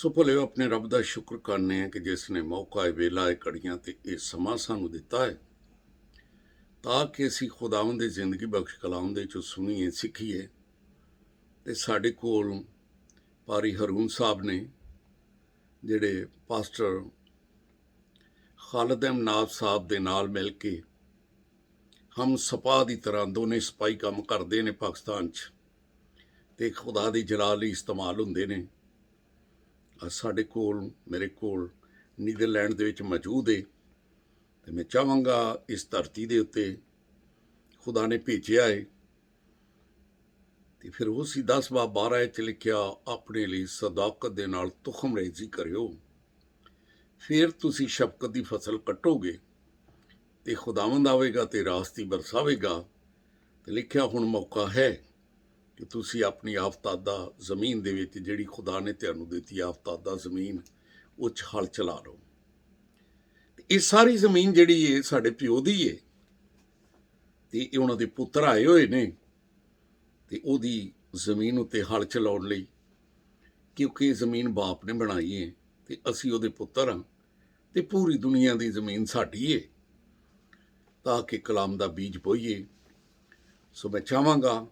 ਸੋ ਭਲਿਓ ਆਪਣੇ ਰੱਬ ਦਾ ਸ਼ੁਕਰ ਕਰਨੇ ਆ ਕਿ ਜਿਸ ਨੇ ਮੌਕਾ ਹੈ, ਵੇਲਾ ਹੈ, ਘੜੀਆਂ ਤੇ ਇਹ ਸਮਾਂ ਸਾਨੂੰ ਦਿੱਤਾ ਹੈ ਤਾਂ ਕਿ ਅਸੀਂ ਖੁਦਾਵੰਦ ਦੀ ਜ਼ਿੰਦਗੀ ਬਖਸ਼ ਕਲਾਮ ਦੇ ਚੋਂ ਸੁਣੀਏ, ਸਿੱਖੀਏ। ਤੇ ਸਾਡੇ ਕੋਲ ਪਾਰੀ ਹਰੂਨ ਸਾਹਿਬ ਨੇ, ਜਿਹੜੇ ਪਾਸਟਰ ਖਾਲਦ ਅਹਿਮਦ ਸਾਹਿਬ ਦੇ ਨਾਲ ਮਿਲ ਕੇ ਹਮ ਸਪਾ ਦੀ ਤਰ੍ਹਾਂ ਦੋਨੇ ਸਿਪਾਹੀ ਕੰਮ ਕਰਦੇ ਨੇ ਪਾਕਿਸਤਾਨ 'ਚ, ਤੇ ਖੁਦਾ ਦੀ ਜਲਾਲ ਲਈ ਇਸਤੇਮਾਲ ਹੁੰਦੇ ਨੇ। ਸਾਡੇ ਕੋਲ, ਮੇਰੇ ਕੋਲ ਨੀਦਰਲੈਂਡ ਦੇ ਵਿੱਚ ਮੌਜੂਦ ਹੈ, ਤੇ ਮੈਂ ਚਾਹਾਂਗਾ ਇਸ ਧਰਤੀ ਦੇ ਉੱਤੇ ਖੁਦਾ ਨੇ ਭੇਜਿਆ ਹੈ। ਤੇ ਫਿਰ ਉਸੇ 10:12 'ਚ ਲਿਖਿਆ, ਆਪਣੇ ਲਈ ਸਦਾਕਤ ਦੇ ਨਾਲ ਤੁਖਮ ਰੇਜ਼ੀ ਕਰਿਓ, ਫਿਰ ਤੁਸੀਂ ਸ਼ਫਕਤ ਦੀ ਫਸਲ ਕੱਟੋਗੇ ਤੇ ਖੁਦਾਵੰਦ ਆਵੇਗਾ ਤੇ ਰਾਸਤੀ ਬਰਸਾਵੇਗਾ। ਤੇ ਲਿਖਿਆ, ਹੁਣ ਮੌਕਾ ਹੈ ਕਿ ਤੁਸੀਂ ਆਪਣੀ ਆਫਤਾਦਾ ਜ਼ਮੀਨ ਦੇ ਵਿੱਚ, ਜਿਹੜੀ ਖੁਦਾ ਨੇ ਤੁਹਾਨੂੰ ਦਿੱਤੀ ਆਫਤਾਦਾ ਜ਼ਮੀਨ, ਉਹ 'ਚ ਹਲ ਚਲਾ ਲਓ। ਇਹ ਸਾਰੀ ਜ਼ਮੀਨ ਜਿਹੜੀ ਹੈ ਸਾਡੇ ਪਿਓ ਦੀ ਹੈ, ਤੇ ਇਹ ਉਹਨਾਂ ਦੇ ਪੁੱਤਰ ਆਏ ਹੋਏ ਨੇ ਤੇ ਉਹਦੀ ਜ਼ਮੀਨ ਉੱਤੇ ਹਲ ਚਲਾਉਣ ਲਈ, ਕਿਉਂਕਿ ਇਹ ਜ਼ਮੀਨ ਬਾਪ ਨੇ ਬਣਾਈ ਹੈ ਤੇ ਅਸੀਂ ਉਹਦੇ ਪੁੱਤਰ ਹਾਂ, ਤੇ ਪੂਰੀ ਦੁਨੀਆ ਦੀ ਜ਼ਮੀਨ ਸਾਡੀ ਹੈ, ਤਾਂ ਕਿ ਕਲਾਮ ਦਾ ਬੀਜ ਬੋਈਏ। ਸੋ ਮੈਂ ਚਾਹਾਂਗਾ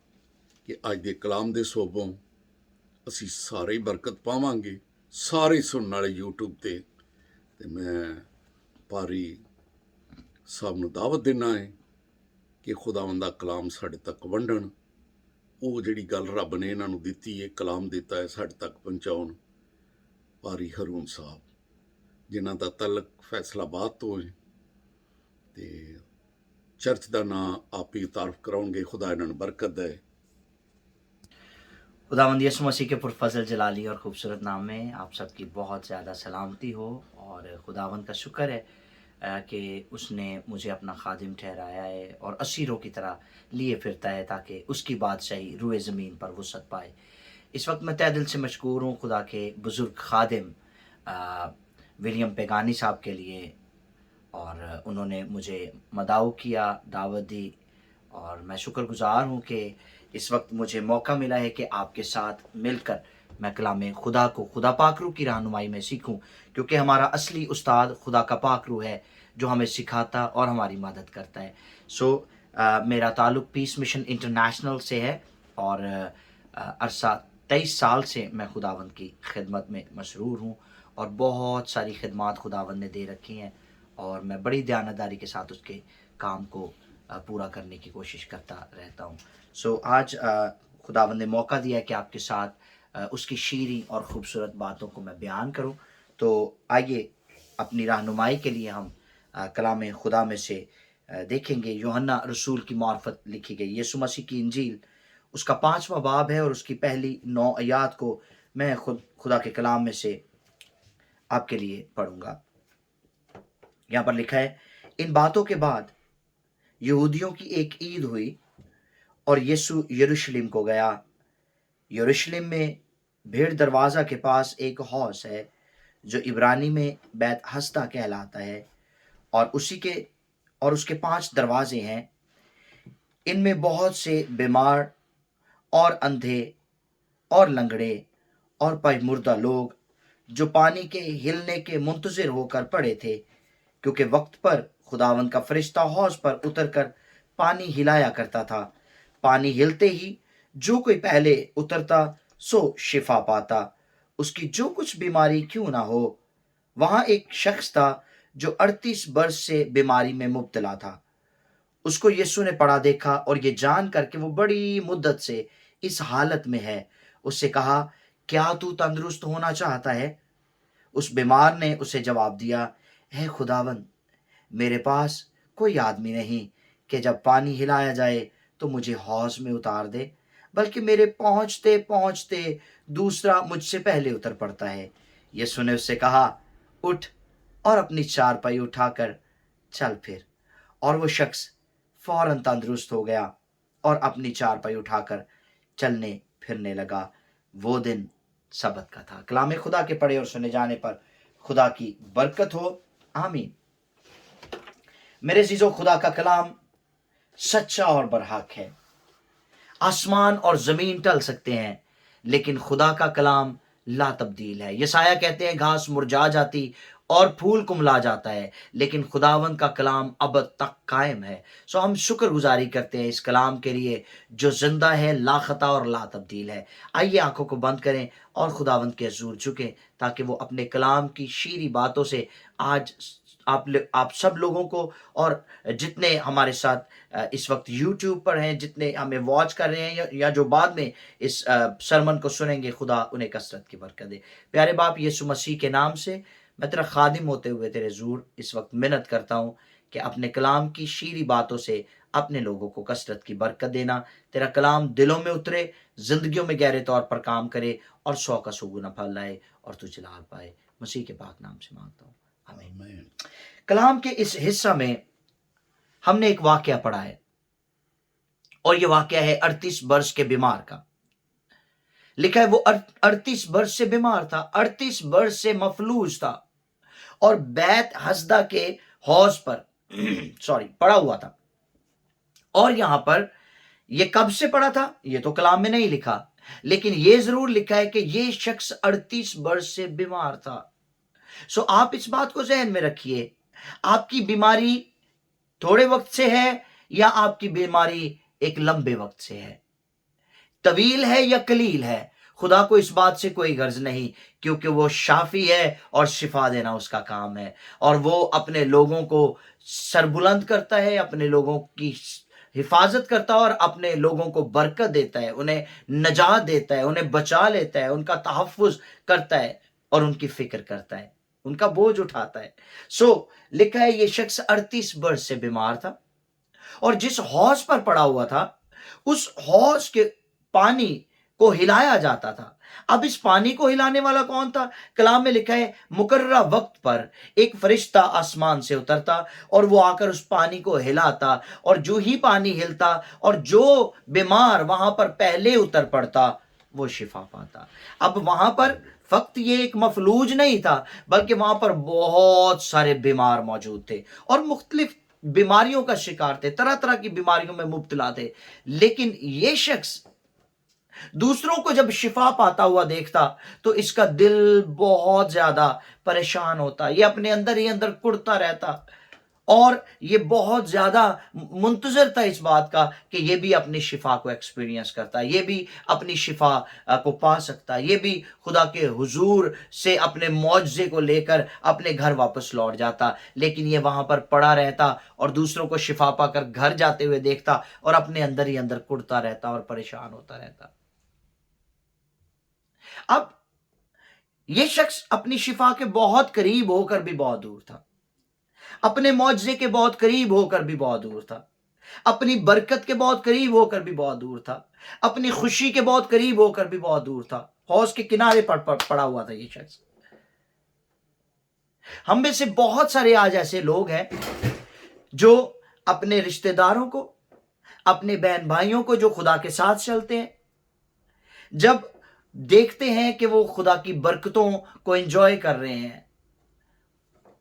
ਕਿ ਅੱਜ ਦੇ ਕਲਾਮ ਦੇ ਸੋਭੋਂ ਅਸੀਂ ਸਾਰੇ ਹੀ ਬਰਕਤ ਪਾਵਾਂਗੇ, ਸਾਰੇ ਸੁਣਨ ਵਾਲੇ YouTube ਤੇ ਮੈਂ ਪਾਰੀ ਸਾਹਿਬ ਨੂੰ ਦਾਵਤ ਦੇਣਾ ਹੈ ਕਿ ਖੁਦਾਵੰਦ ਦਾ ਕਲਾਮ ਸਾਡੇ ਤੱਕ ਵੰਡਣ। ਉਹ ਜਿਹੜੀ ਗੱਲ ਰੱਬ ਨੇ ਇਹਨਾਂ ਨੂੰ ਦਿੱਤੀ ਹੈ, ਕਲਾਮ ਦਿੱਤਾ ਹੈ, ਸਾਡੇ ਤੱਕ ਪਹੁੰਚਾਉਣ। ਪਾਰੀ ਹਰੂਨ ਸਾਹਿਬ, ਜਿਨ੍ਹਾਂ ਦਾ ਤਲਕ ਫੈਸਲਾਬਾਦ ਤੋਂ ਹੈ, ਤੇ ਚਰਚ ਦਾ ਨਾਂ ਆਪ ਹੀ ਤਾਰਫ कराओगे। खुदा इन्होंने बरकत दे। खुदावंद यीशु मसीह के पुरफजल जलाली और ख़ूबसूरत नाम में आप सबकी बहुत ज़्यादा सलामती हो। और खुदावंद का शुक्र है कि उसने मुझे अपना खादिम ठहराया है और असीरों की तरह लिए फिरता है ताकि उसकी बादशाही रूए ज़मीन पर वसअत पाए। इस वक्त मैं तहे दिल से मशकूर हूँ खुदा के बुज़ुर्ग खादिम विलियम पेगानी साहब के लिए, और उन्होंने मुझे मदाऊ किया, दावत दी, और मैं शुक्रगुज़ार हूँ कि इस वक्त मुझे मौका मिला है कि आपके साथ मिलकर मैं कलाम खुदा को खुदा पाक रूह की रहनुमाई में सीखूं, क्योंकि हमारा असली उस्ताद खुदा का पाक रूह है जो हमें सिखाता और हमारी मदद करता है। मेरा ताल्लुक़ पीस मिशन इंटरनेशनल से है और अरसा 23 साल से मैं खुदावंद की खिदमत में मसरूर हूँ और बहुत सारी खिदमत खुदावंद ने दे रखी हैं और मैं बड़ी दयानतदारी के साथ उसके काम को पूरा करने की कोशिश करता रहता हूँ। आज खुदावंद ने मौका दिया कि आपके साथ उसकी शीरी और ख़ूबसूरत बातों को मैं बयान करूँ। तो आइए अपनी रहनुमाई के लिए हम कलाम खुदा में से देखेंगे। यूहन्ना रसूल की मार्फत लिखी गई यीशु मसीह की इंजील, उसका 5वां बाब है और उसकी पहली 9 आयात को मैं खुदा के कलाम में से आपके लिए पढ़ूँगा। यहाँ पर लिखा है, इन बातों के बाद यहूदियों की एक ईद हुई और यीशु यरूशलेम को गया। यरूशलेम में भेड़ दरवाज़ा के पास एक हौस है जो इब्रानी में बैत हस्दा कहलाता है, और उसके 5 दरवाजे हैं। इनमें बहुत से बीमार और अंधे और लंगड़े और पजमुर्दा लोग जो पानी के हिलने के मुंतज़िर होकर पड़े थे, क्योंकि वक्त पर खुदावंद का फरिश्ता हौज पर उतरकर पानी हिलाया करता था। पानी हिलते ही जो कोई पहले उतरता सो शिफा पाता, उसकी जो कुछ बीमारी क्यों ना हो। वहां एक शख्स था जो 38 वर्ष से बीमारी में मुब्तला था। उसको यीशु ने पड़ा देखा और ये जान कर कि वो बड़ी मुद्दत से इस हालत में है, उससे कहा, क्या तू तंदुरुस्त होना चाहता है? उस बीमार ने उसे जवाब दिया, है खुदावंद, मेरे पास कोई आदमी नहीं कि जब पानी हिलाया जाए तो मुझे हौज में उतार दे, बल्कि मेरे पहुंचते पहुंचते दूसरा मुझसे पहले उतर पड़ता है। यीशु ने उससे कहा, उठ और अपनी चारपाई उठाकर चल फिर। और वो शख्स फौरन तंदुरुस्त हो गया और अपनी चारपाई उठाकर चलने फिरने लगा। वो दिन सबत का था। कलाम खुदा के पढ़े और सुने जाने पर खुदा की बरकत हो। आमीन। मेरे अज़ीज़ों, खुदा का कलाम सच्चा और बरहक है। आसमान और ज़मीन टल सकते हैं, लेकिन खुदा का कलाम لا تبدیل ہے. یسایہ کہتے ہیں گھاس مرجھا جاتی اور پھول کملا جاتا ہے لیکن خداوند کا کلام ابد تک قائم ہے. سو ہم شکر گزاری کرتے ہیں اس کلام کے لیے جو زندہ ہے، لا خطا اور لا تبدیل ہے. آئیے آنکھوں کو بند کریں اور خداوند کے حضور جھکیں تاکہ وہ اپنے کلام کی شیریں باتوں سے آج آپ سب لوگوں کو، اور جتنے ہمارے ساتھ اس وقت یوٹیوب پر ہیں، جتنے ہمیں واچ کر رہے ہیں یا جو بعد میں اس سرمن کو سنیں گے، خدا انہیں کثرت کی برکت دے. پیارے باپ یسوع مسیح کے نام سے میں تیرا خادم ہوتے ہوئے تیرے حضور اس وقت منت کرتا ہوں کہ اپنے کلام کی شیریں باتوں سے اپنے لوگوں کو کثرت کی برکت دینا. تیرا کلام دلوں میں اترے، زندگیوں میں گہرے طور پر کام کرے اور 100 کا 100 گنا پھل لائے اور تو جلال پائے. مسیح کے پاک نام سے مانگتا ہوں، آمین. آمین. کلام کے اس حصہ میں ہم نے ایک واقعہ پڑھا ہے اور یہ واقعہ ہے 38 برس کے بیمار کا. لکھا ہے وہ 38 برس سے بیمار تھا، 38 برس سے مفلوج تھا اور بیت حسدہ کے حوض پر پڑا ہوا تھا. اور یہاں پر یہ کب سے پڑا تھا یہ تو کلام میں نہیں لکھا، لیکن یہ ضرور لکھا ہے کہ یہ شخص 38 برس سے بیمار تھا. سو آپ اس بات کو ذہن میں رکھیے، آپ کی بیماری تھوڑے وقت سے ہے یا آپ کی بیماری ایک لمبے وقت سے ہے، طویل ہے یا قلیل ہے، خدا کو اس بات سے کوئی غرض نہیں، کیونکہ وہ شافی ہے اور شفا دینا اس کا کام ہے. اور وہ اپنے لوگوں کو سربلند کرتا ہے، اپنے لوگوں کی حفاظت کرتا ہے اور اپنے لوگوں کو برکت دیتا ہے، انہیں نجات دیتا ہے، انہیں بچا لیتا ہے، ان کا تحفظ کرتا ہے اور ان کی فکر کرتا ہے، ان کا بوجھ اٹھاتا ہے. سو لکھا ہے یہ شخص 38 برس سے بیمار تھا اور جس حوض پر پڑا ہوا تھا اس حوض کے پانی کو ہلایا جاتا تھا. اب اس پانی کو ہلانے والا کون تھا؟ کلام میں لکھا ہے مقررہ وقت پر ایک فرشتہ آسمان سے اترتا اور وہ آ کر اس پانی کو ہلاتا، اور جو ہی پانی ہلتا اور جو بیمار وہاں پر پہلے اتر پڑتا وہ شفا پاتا. اب وہاں پر فقط یہ ایک مفلوج نہیں تھا بلکہ وہاں پر بہت سارے بیمار موجود تھے اور مختلف بیماریوں کا شکار تھے، طرح طرح کی بیماریوں میں مبتلا تھے. لیکن یہ شخص دوسروں کو جب شفا پاتا ہوا دیکھتا تو اس کا دل بہت زیادہ پریشان ہوتا، یہ اپنے اندر ہی اندر کڑتا رہتا اور یہ بہت زیادہ منتظر تھا اس بات کا کہ یہ بھی اپنی شفا کو ایکسپیرینس کرتا، یہ بھی اپنی شفا کو پا سکتا، یہ بھی خدا کے حضور سے اپنے معجزے کو لے کر اپنے گھر واپس لوٹ جاتا. لیکن یہ وہاں پر پڑا رہتا اور دوسروں کو شفا پا کر گھر جاتے ہوئے دیکھتا اور اپنے اندر ہی اندر کڑتا رہتا اور پریشان ہوتا رہتا. اب یہ شخص اپنی شفا کے بہت قریب ہو کر بھی بہت دور تھا، اپنے معجزے کے بہت قریب ہو کر بھی بہت دور تھا، اپنی برکت کے بہت قریب ہو کر بھی بہت دور تھا، اپنی خوشی کے بہت قریب ہو کر بھی بہت دور تھا. حوض کے کنارے پر پڑا ہوا تھا یہ شخص. ہم میں سے بہت سارے آج ایسے لوگ ہیں جو اپنے رشتہ داروں کو، اپنے بہن بھائیوں کو جو خدا کے ساتھ چلتے ہیں، جب دیکھتے ہیں کہ وہ خدا کی برکتوں کو انجوائے کر رہے ہیں،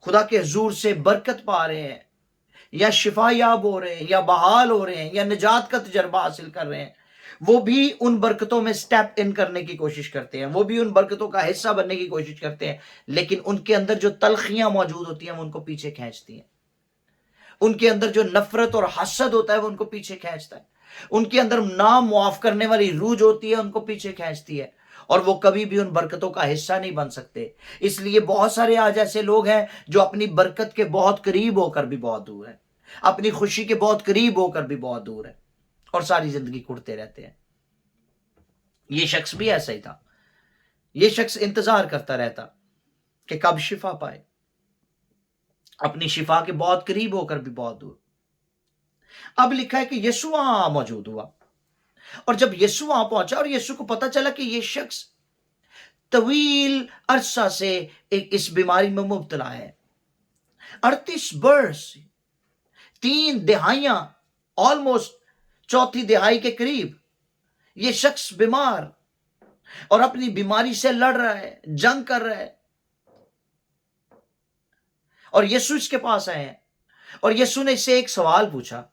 خدا کے حضور سے برکت پا رہے ہیں، یا شفا یاب ہو رہے ہیں، یا بحال ہو رہے ہیں، یا نجات کا تجربہ حاصل کر رہے ہیں، وہ بھی ان برکتوں میں سٹیپ ان کرنے کی کوشش کرتے ہیں، وہ بھی ان برکتوں کا حصہ بننے کی کوشش کرتے ہیں. لیکن ان کے اندر جو تلخیاں موجود ہوتی ہیں وہ ان کو پیچھے کھینچتی ہیں، ان کے اندر جو نفرت اور حسد ہوتا ہے وہ ان کو پیچھے کھینچتا ہے، ان کے اندر نام معاف کرنے والی روح جو ہوتی ہے ان کو پیچھے کھینچتی ہے، اور وہ کبھی بھی ان برکتوں کا حصہ نہیں بن سکتے. اس لیے بہت سارے آج ایسے لوگ ہیں جو اپنی برکت کے بہت قریب ہو کر بھی بہت دور ہیں، اپنی خوشی کے بہت قریب ہو کر بھی بہت دور ہیں اور ساری زندگی کڑتے رہتے ہیں. یہ شخص بھی ایسا ہی تھا. یہ شخص انتظار کرتا رہتا کہ کب شفا پائے، اپنی شفا کے بہت قریب ہو کر بھی بہت دور. اب لکھا ہے کہ یسوع وہاں موجود ہوا، اور جب یسوع وہاں پہنچا اور یسوع کو پتا چلا کہ یہ شخص طویل عرصہ سے اس بیماری میں مبتلا ہے، 38 برس، 3 دہائیاں، آلموسٹ چوتھی دہائی کے قریب یہ شخص بیمار اور اپنی بیماری سے لڑ رہا ہے، جنگ کر رہا ہے، اور یسوع اس کے پاس آئے ہیں اور یسوع نے اس سے ایک سوال پوچھا.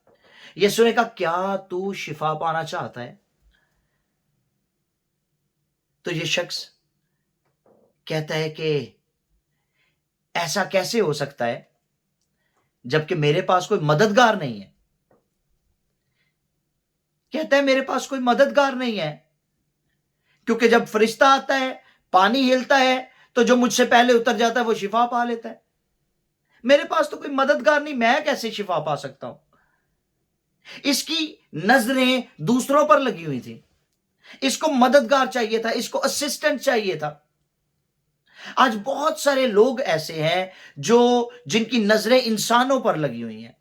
یسوع نے کہا کیا تو شفا پانا چاہتا ہے؟ تو یہ شخص कहता है कि ऐसा कैसे हो सकता है जबकि मेरे पास कोई मददगार नहीं है। कहता है मेरे पास कोई मददगार नहीं है, क्योंकि जब फरिश्ता आता है, पानी हिलता है, तो जो मुझसे पहले उतर जाता है वो शिफा पा लेता है। मेरे पास तो कोई मददगार नहीं, मैं कैसे शिफा पा सकता हूं। इसकी नजरें दूसरों पर लगी हुई थी, इसको मददगार चाहिए था, इसको असिस्टेंट चाहिए था। आज बहुत सारे लोग ऐसे हैं जिनकी नजरें इंसानों पर लगी हुई हैं।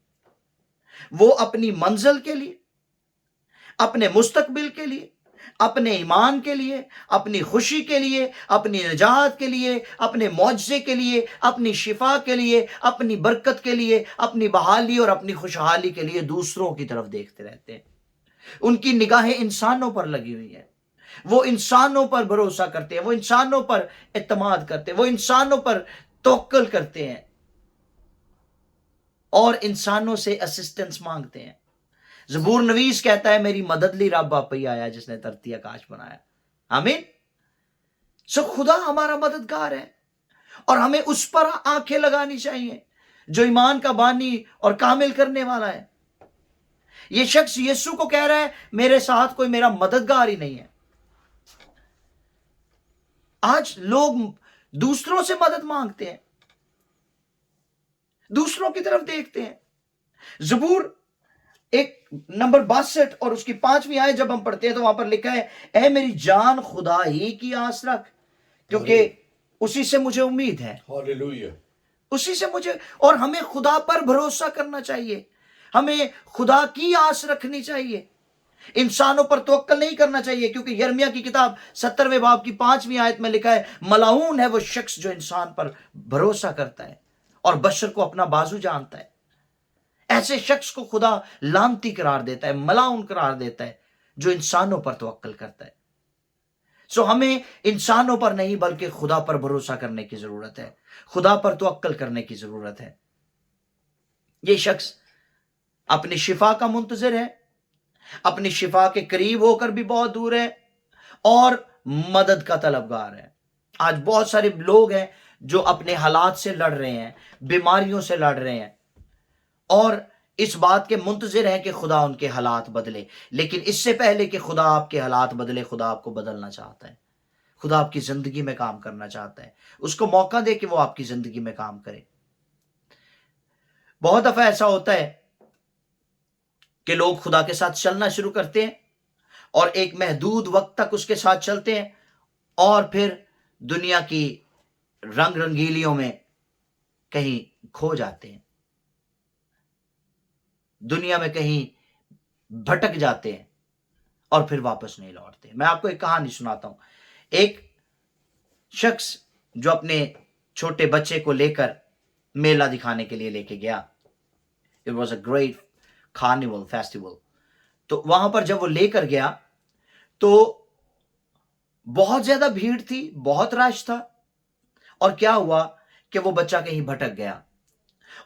वो अपनी मंजिल के लिए, अपने मुस्तकबिल के लिए, अपने ईमान के लिए, अपनी खुशी के लिए, अपनी निजात के लिए, अपने मुआवजे के लिए, अपनी शिफा के लिए, अपनी बरकत के लिए, अपनी बहाली और अपनी खुशहाली के लिए दूसरों की तरफ देखते रहते हैं। उनकी निगाहें इंसानों पर लगी हुई हैं। वो इंसानों पर भरोसा करते हैं, वो इंसानों पर इत्मीनान करते हैं, वो इंसानों पर तवक्कुल करते हैं और इंसानों से असिस्टेंस मांगते हैं। ज़बूर नवीस कहता है मेरी मदद ली रब आपी आया जिसने धरती आकाश बनाया। आमीन। सो खुदा हमारा मददगार है और हमें उस पर आंखें लगानी चाहिए जो ईमान का बानी और कामिल करने वाला है। ये शख्स यीशु को कह रहा है मेरे साथ कोई मेरा मददगार ही नहीं है। आज लोग दूसरों से मदद मांगते हैं, दूसरों की तरफ देखते हैं। ज़बूर एक नंबर 62 और उसकी 5वीं आयत जब हम पढ़ते हैं तो वहां पर लिखा है, ऐ मेरी जान खुदा ही की आस रख, क्योंकि उसी से मुझे उम्मीद है। हालेलुया। उसी से मुझे, और हमें खुदा पर भरोसा करना चाहिए, हमें खुदा की आस रखनी चाहिए, इंसानों पर तवक्कल नहीं करना चाहिए। क्योंकि यिर्मयाह की किताब 70वें बाब की 5वीं आयत में लिखा है, मलाऊन है वो शख्स जो इंसान पर भरोसा करता है और बशर को अपना बाजू जानता है। ऐसे शख्स को खुदा लानती करार देता है, मलाउन करार देता है जो इंसानों पर तवक्कल करता है। सो हमें इंसानों पर नहीं बल्कि खुदा पर भरोसा करने की जरूरत है, खुदा पर तवक्कल करने की जरूरत है। ये शख्स अपनी शिफा का मुंतजिर है, अपनी शिफा के करीब होकर भी बहुत दूर है और मदद का तलबगार है। आज बहुत सारे लोग हैं जो अपने हालात से लड़ रहे हैं, बीमारियों से लड़ रहे हैं और इस बात के मुंतजिर हैं कि खुदा उनके हालात बदले। लेकिन इससे पहले कि खुदा आपके हालात बदले, खुदा आपको बदलना चाहता है, खुदा आपकी जिंदगी में काम करना चाहता है। उसको मौका दे कि वो आपकी जिंदगी में काम करे। बहुत दफा ऐसा होता है कि लोग खुदा के साथ चलना शुरू करते हैं और एक महदूद वक्त तक उसके साथ चलते हैं और फिर दुनिया की रंग रंगीलियों में कहीं खो जाते हैं, दुनिया में कहीं भटक जाते हैं और फिर वापस नहीं लौटते। मैं आपको एक कहानी सुनाता हूं। एक शख्स जो अपने छोटे बच्चे को लेकर मेला दिखाने के लिए लेके गया, it was a great carnival festival. तो वहां पर जब वो लेकर गया तो बहुत ज्यादा भीड़ थी, बहुत रश था, और क्या हुआ कि वो बच्चा कहीं भटक गया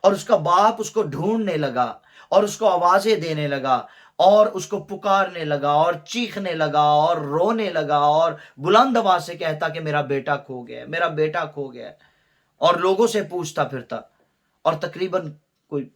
और उसका बाप उसको ढूंढने लगा और उसको आवाजें देने लगा और उसको पुकारने लगा और चीखने लगा और रोने लगा और बुलंद आवाज से कहता कि मेरा बेटा खो गया, मेरा बेटा खो गया, और लोगों से पूछता फिरता। और तकरीबन कोई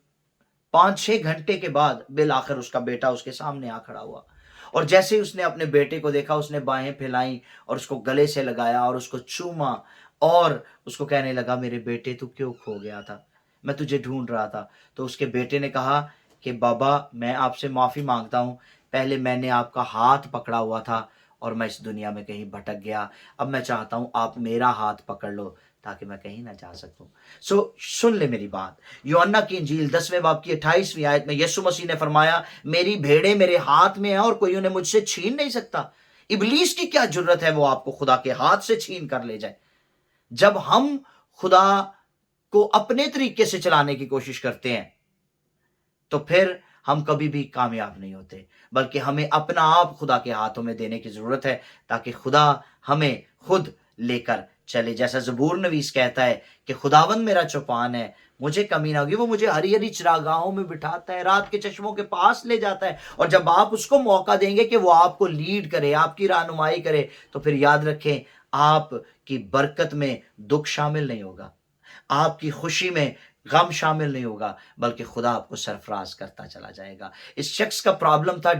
5-6 घंटे के बाद बिल आखिर उसका बेटा उसके सामने आ खड़ा हुआ। और जैसे ही उसने अपने बेटे को देखा, उसने बाहें फैलाई और उसको गले से लगाया और उसको चूमा और उसको कहने लगा, मेरे बेटे तू क्यों खो गया था, मैं तुझे ढूंढ रहा था। तो उसके बेटे ने कहा कि बाबा मैं आपसे माफ़ी मांगता हूँ, पहले मैंने आपका हाथ पकड़ा हुआ था और मैं इस दुनिया में कहीं भटक गया, अब मैं चाहता हूँ आप मेरा हाथ पकड़ लो ताकि मैं कहीं ना जा सकूं। सो सुन ले मेरी बात। यूहन्ना की इंजील 10वें बाब की 28वीं आयत में यीशु मसीह ने फरमाया, मेरी भेड़ें मेरे हाथ में हैं और कोई उन्हें मुझसे छीन नहीं सकता। इबलीस की क्या जरूरत है वो आपको खुदा के हाथ से छीन कर ले जाए। जब हम खुदा को अपने तरीके से चलाने की कोशिश करते हैं तो फिर हम कभी भी कामयाब नहीं होते, बल्कि हमें अपना आप खुदा के हाथों में देने की जरूरत है ताकि खुदा हमें खुद लेकर चले। जैसा ज़बूर नवीस कहता है कि खुदावंद मेरा चौपान है, मुझे कमी ना होगी, वो मुझे हरी हरी चरागाहों में बिठाता है, रात के चश्मों के पास ले जाता है। और जब आप उसको मौका देंगे कि वो आपको लीड करे, आपकी रहनुमाई करे, तो फिर याद रखें आपकी बरकत में दुख शामिल नहीं होगा, आपकी खुशी में गम शामिल नहीं होगा, बल्कि खुदा आपको सरफराज करता चला जाएगा। इस शख्स का प्रॉब्लम था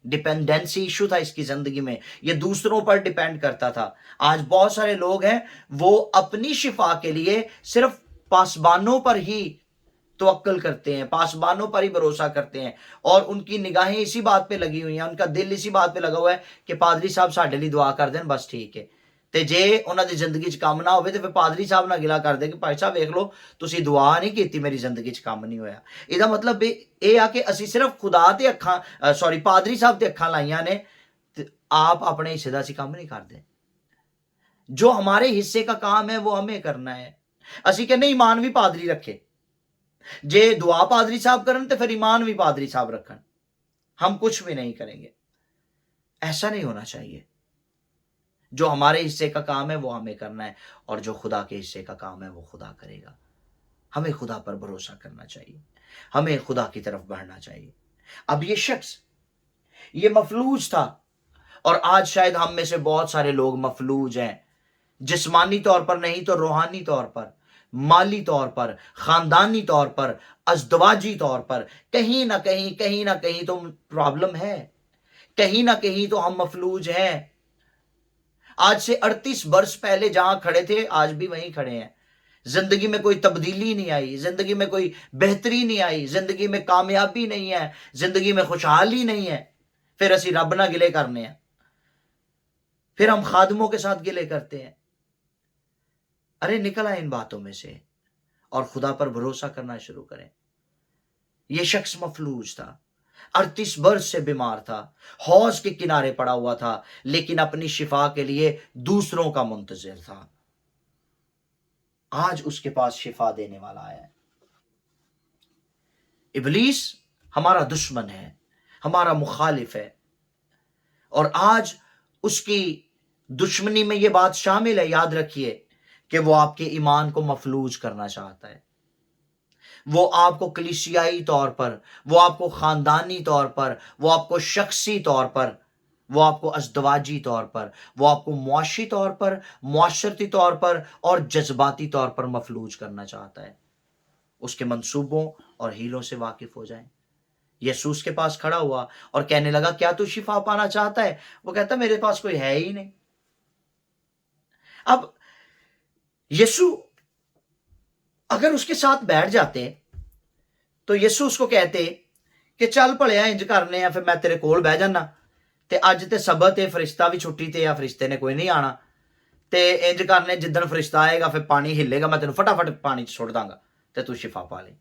डिपेंडेंसी इशू था इसकी जिंदगी में, ये दूसरों पर डिपेंड करता था। आज बहुत सारे लोग हैं वो अपनी शिफा के लिए सिर्फ पासबानों पर ही तवक्कल करते हैं, पासबानों पर ही भरोसा करते हैं, और उनकी निगाहें इसी बात पे लगी हुई हैं, उनका दिल इसी बात पे लगा हुआ है कि पादरी साहब साडे लिए दुआ कर देन, बस ठीक है। ਤੇ ਜੇ ਉਹਨਾਂ ਦੀ ਜ਼ਿੰਦਗੀ 'ਚ ਕੰਮ ਨਾ ਹੋਵੇ ਤੇ ਫਿਰ ਪਾਦਰੀ ਸਾਹਿਬ ਨਾਲ ਗਿਲਾ ਕਰਦੇ ਕਿ ਭਾਈ ਸਾਹਿਬ ਵੇਖ ਲਓ ਤੁਸੀਂ ਦੁਆ ਨਹੀਂ ਕੀਤੀ, ਮੇਰੀ ਜ਼ਿੰਦਗੀ 'ਚ ਕੰਮ ਨਹੀਂ ਹੋਇਆ। ਇਹਦਾ ਮਤਲਬ ਇਹ ਆ ਕਿ ਅਸੀਂ ਸਿਰਫ ਖੁਦਾ ਤੇ ਅੱਖਾਂ ਪਾਦਰੀ ਸਾਹਿਬ ਤੇ ਅੱਖਾਂ ਲਾਈਆਂ ਨੇ ਤੇ ਆਪ ਆਪਣੇ ਹਿੱਸੇ ਦਾ ਅਸੀਂ ਕੰਮ ਨਹੀਂ ਕਰਦੇ। ਜੋ ਹਮਾਰੇ ਹਿੱਸੇ का काम है वो हमें करना है। ਅਸੀਂ ਕਹਿੰਦੇ ਈਮਾਨ ਵੀ ਪਾਦਰੀ ਰੱਖੇ, जे दुआ पादरी साहब करन तो फिर ईमान भी पादरी साहब रखन, हम कुछ भी नहीं करेंगे। ऐसा नहीं होना चाहिए। जो हमारे हिस्से का काम है वो हमें करना है, और जो खुदा के हिस्से का काम है वो खुदा करेगा। हमें खुदा पर भरोसा करना चाहिए, हमें खुदा की तरफ बढ़ना चाहिए। अब ये शख्स ये मफलूज था, और आज शायद हम में से बहुत सारे लोग मफलूज हैं, जिस्मानी तौर पर नहीं तो रूहानी तौर पर, माली तौर पर, खानदानी तौर पर, अज़दवाजी तौर पर कहीं ना कहीं तो प्रॉब्लम है, कहीं ना कहीं तो हम मफलूज हैं। आज से 38 वर्ष पहले जहां खड़े थे आज भी वहीं खड़े हैं। जिंदगी में कोई तब्दीली नहीं आई, जिंदगी में कोई बेहतरी नहीं आई, जिंदगी में कामयाबी नहीं है, जिंदगी में खुशहाली नहीं है। फिर असी रब ना गिले करने हैं, फिर हम खादमों के साथ गिले करते हैं। अरे निकल आए इन बातों में से और खुदा पर भरोसा करना शुरू करें। यह शख्स मफलूज था, 38 वर्ष से बीमार था, हौज के किनारे पड़ा हुआ था, लेकिन अपनी शिफा के लिए दूसरों का मुंतजिर था। आज उसके पास शिफा देने वाला आया है। इब्लीस हमारा दुश्मन है, हमारा मुखालिफ है, और आज उसकी दुश्मनी में यह बात शामिल है, याद रखिए, कि वो आपके ईमान को मफलूज करना चाहता है। वो आपको कलीसियाई तौर पर, वो आपको खानदानी तौर पर, वो आपको शख्सी तौर पर, वो आपको अज़दवाजी तौर पर, वो आपको मुआशी तौर पर, मुआशरती तौर पर और जज्बाती तौर पर मफलूज करना चाहता है। उसके मंसूबों और हीलों से वाकिफ हो जाएं। यसूस के पास खड़ा हुआ और कहने लगा, क्या तू शिफा पाना चाहता है? वो कहता, मेरे पास कोई है ही नहीं। अब यीशु अगर उसके साथ बैठ जाते तो यीशु उसको कहते कि चल भलिया इंज करने आ, फिर मैं तेरे कोल बह जाना, ते अज ते सबत है, फरिश्ता भी छुट्टी ते आ, फरिश्ते ने कोई नहीं आना, ते इंज करने जिद्दन फरिश्ता आएगा फिर पानी हिलेगा, मैं तेन फटाफट पानी च सुट दांगा ते तू शिफा पा ले।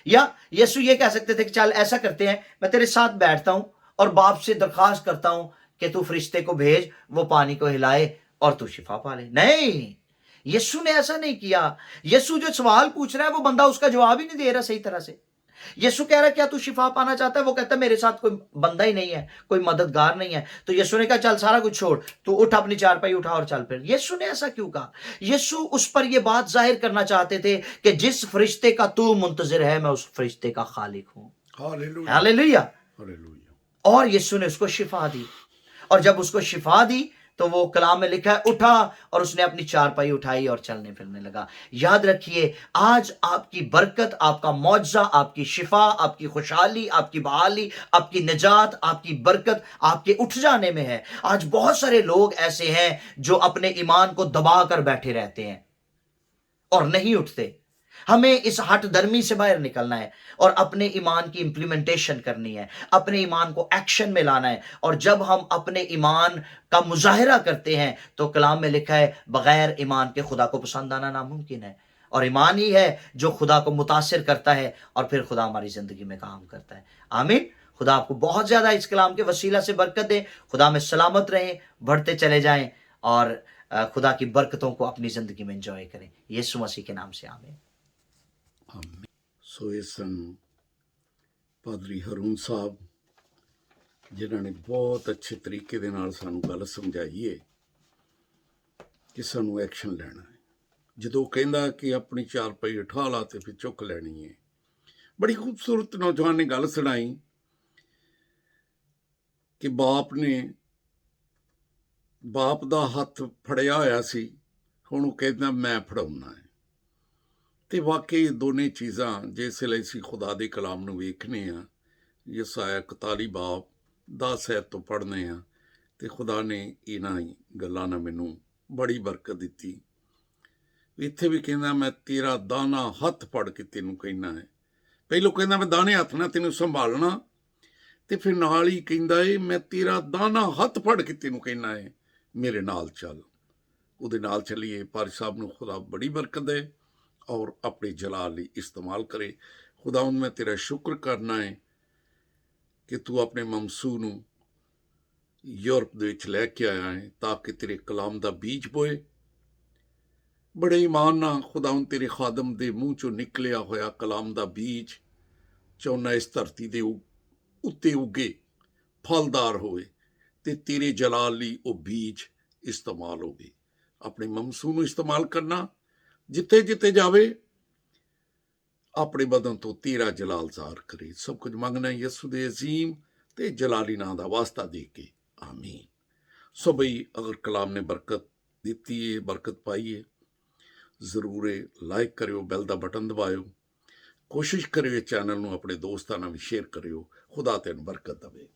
या यीशु ये कह सकते थे कि चल ऐसा करते हैं, मैं तेरे साथ बैठता हूं और बाप से दरखास्त करता हूं कि तू फरिश्ते को भेज, वो पानी को हिलाए और तू शिफा पा ले। नहीं, यीशु ने ऐसा नहीं किया। यीशु जो सवाल पूछ रहा है वो बंदा उसका जवाब ही नहीं दे रहा सही तरह से। यीशु कह रहा है, क्या तू शिफा पाना चाहता है? वो कहता है, मेरे साथ कोई बंदा ही नहीं है, कोई मददगार नहीं है। तो यीशु ने कहा, चल सारा कुछ छोड़, तू उठ, अपनी चारपाई उठा और चल फिर। यीशु ने ऐसा क्यों कहा? यीशु उस पर यह बात जाहिर करना चाहते थे कि जिस फरिश्ते का तू मुंतजिर है, मैं उस फरिश्ते का खालिक हूं। Hallelujah, hallelujah. हालेलुया। और यीशु ने उसको शिफा दी, और जब उसको शिफा दी तो वो कलाम में लिखा है, उठा और उसने अपनी चारपाई उठाई और चलने फिरने लगा। याद रखिए, आज आपकी बरकत, आपका मौजज़ा, आपकी शिफा, आपकी खुशहाली, आपकी बहाली, आपकी निजात, आपकी बरकत आपके उठ जाने में है। आज बहुत सारे लोग ऐसे हैं जो अपने ईमान को दबा कर बैठे रहते हैं और नहीं उठते। हमें इस हट दर्मी से बाहर निकलना है और अपने ईमान की इंप्लीमेंटेशन करनी है, अपने ईमान को एक्शन में लाना है। और जब हम अपने ईमान का मुजाहिरा करते हैं तो कलाम में लिखा है, बगैर ईमान के खुदा को पसंद आना नामुमकिन है। और ईमान ही है जो खुदा को मुतासिर करता है और फिर खुदा हमारी जिंदगी में काम करता है। आमीन। खुदा आपको बहुत ज्यादा इस कलाम के वसीला से बरकत दे। खुदा में सलामत रहें, बढ़ते चले जाएं और खुदा की बरकतों को अपनी जिंदगी में एंजॉय करें। यीशु मसीह के नाम से आमीन। ਸੋ ਇਹ ਸਨ ਪਾਦਰੀ ਹਰੂਨ ਸਾਹਿਬ, ਜਿਨ੍ਹਾਂ ਨੇ ਬਹੁਤ ਅੱਛੇ ਤਰੀਕੇ ਦੇ ਨਾਲ ਸਾਨੂੰ ਗੱਲ ਸਮਝਾਈ ਹੈ ਕਿ ਸਾਨੂੰ ਐਕਸ਼ਨ ਲੈਣਾ ਹੈ। ਜਦੋਂ ਕਹਿੰਦਾ ਕਿ ਆਪਣੀ ਚਾਰਪਾਈ ਉਠਾ ਲਾ ਤੇ ਫਿਰ ਚੁੱਕ ਲੈਣੀ ਹੈ। ਬੜੀ ਖੂਬਸੂਰਤ ਨੌਜਵਾਨ ਨੇ ਗੱਲ ਸੁਣਾਈ ਕਿ ਬਾਪ ਨੇ ਬਾਪ ਦਾ ਹੱਥ ਫੜਿਆ ਹੋਇਆ ਸੀ, ਹੁਣ ਉਹ ਕਹਿੰਦਾ ਮੈਂ ਫੜਾਉਣਾ ਹੈ। ਤੇ ਵਾਕਈ ਦੋਨੇ ਚੀਜ਼ਾਂ ਜਿਸ ਵੇਲੇ ਅਸੀਂ ਖੁਦਾ ਦੇ ਕਲਾਮ ਨੂੰ ਵੇਖਨੇ ਆ, ਯਸਾਇਆ 41 ਬਾਬ 10 ਐਤ ਤੋਂ ਪੜ੍ਹਨੇ ਆ, ਤੇ ਖੁਦਾ ਨੇ ਇਹਨਾਂ ਹੀ ਗੱਲਾਂ ਨਾਲ ਮੈਨੂੰ ਬੜੀ ਬਰਕਤ ਦਿੱਤੀ। ਇੱਥੇ ਵੀ ਕਹਿੰਦਾ ਮੈਂ ਤੇਰਾ ਦਾਣਾ ਹੱਥ ਫੜ ਕੇ ਤੈਨੂੰ ਕਹਿਣਾ ਹੈ। ਪਹਿਲੋਂ ਕਹਿੰਦਾ ਮੈਂ ਦਾਣੇ ਹੱਥ ਨਾਲ ਤੈਨੂੰ ਸੰਭਾਲਣਾ, ਤੇ ਫਿਰ ਨਾਲ ਹੀ ਕਹਿੰਦਾ ਏ ਮੈਂ ਤੇਰਾ ਦਾਣਾ ਹੱਥ ਫੜ ਕੇ ਤੈਨੂੰ ਕਹਿਣਾ ਹੈ ਮੇਰੇ ਨਾਲ ਚੱਲ। ਉਹਦੇ ਨਾਲ ਚੱਲੀਏ। ਪਾਰੀ ਸਾਹਿਬ ਨੂੰ ਖੁਦਾ ਬੜੀ ਬਰਕਤ ਦੇ ਔਰ ਆਪਣੇ ਜਲਾਲ ਲਈ ਇਸਤੇਮਾਲ ਕਰੇ। ਖੁਦਾਵੰਦ ਮੈਂ ਤੇਰਾ ਸ਼ੁਕਰ ਕਰਨਾ ਹੈ ਕਿ ਤੂੰ ਆਪਣੇ ਮਮਸੂ ਨੂੰ ਯੂਰਪ ਦੇ ਵਿੱਚ ਲੈ ਕੇ ਆਇਆ ਹੈ ਤਾਂ ਕਿ ਤੇਰੇ ਕਲਾਮ ਦਾ ਬੀਜ ਬੋਏ। ਬੜੇ ਈਮਾਨ ਨਾਲ ਖੁਦਾਵੰਦ ਤੇਰੇ ਖਾਦਮ ਦੇ ਮੂੰਹ ਚੋਂ ਨਿਕਲਿਆ ਹੋਇਆ ਕਲਾਮ ਦਾ ਬੀਜ ਚਾਹੁੰਦਾ ਇਸ ਧਰਤੀ ਦੇ ਉੱਤੇ ਉੱਗੇ, ਫਲਦਾਰ ਹੋਵੇ, ਤੇ ਤੇਰੇ ਜਲਾਲ ਲਈ ਉਹ ਬੀਜ ਇਸਤੇਮਾਲ ਹੋਵੇ। ਆਪਣੇ ਮਮਸੂ ਨੂੰ ਇਸਤੇਮਾਲ ਕਰਨਾ, ਜਿੱਥੇ ਜਿੱਥੇ ਜਾਵੇ ਆਪਣੇ ਬਦਨ ਤੋਂ ਤੇਰਾ ਜਲਾਲ ਜ਼ਾਹਰ ਕਰੇ। ਸਭ ਕੁਝ ਮੰਗਣਾ ਯਿਸੂ ਦੇ ਅਜ਼ੀਮ ਤੇ ਜਲਾਲੀ ਨਾਂ ਦਾ ਵਾਸਤਾ ਦੇ ਕੇ, ਆਮੀਨ। ਸੋ ਬਈ ਅਗਰ ਕਲਾਮ ਨੇ ਬਰਕਤ ਦਿੱਤੀ ਹੈ, ਬਰਕਤ ਪਾਈ ਹੈ, ਜ਼ਰੂਰ ਲਾਈਕ ਕਰਿਓ, ਬੈਲ ਦਾ ਬਟਨ ਦਬਾਇਓ, ਕੋਸ਼ਿਸ਼ ਕਰਿਓ ਚੈਨਲ ਨੂੰ ਆਪਣੇ ਦੋਸਤਾਂ ਨਾਲ ਵੀ ਸ਼ੇਅਰ ਕਰਿਓ। ਖੁਦਾ ਤੈਨੂੰ ਬਰਕਤ ਦੇਵੇ।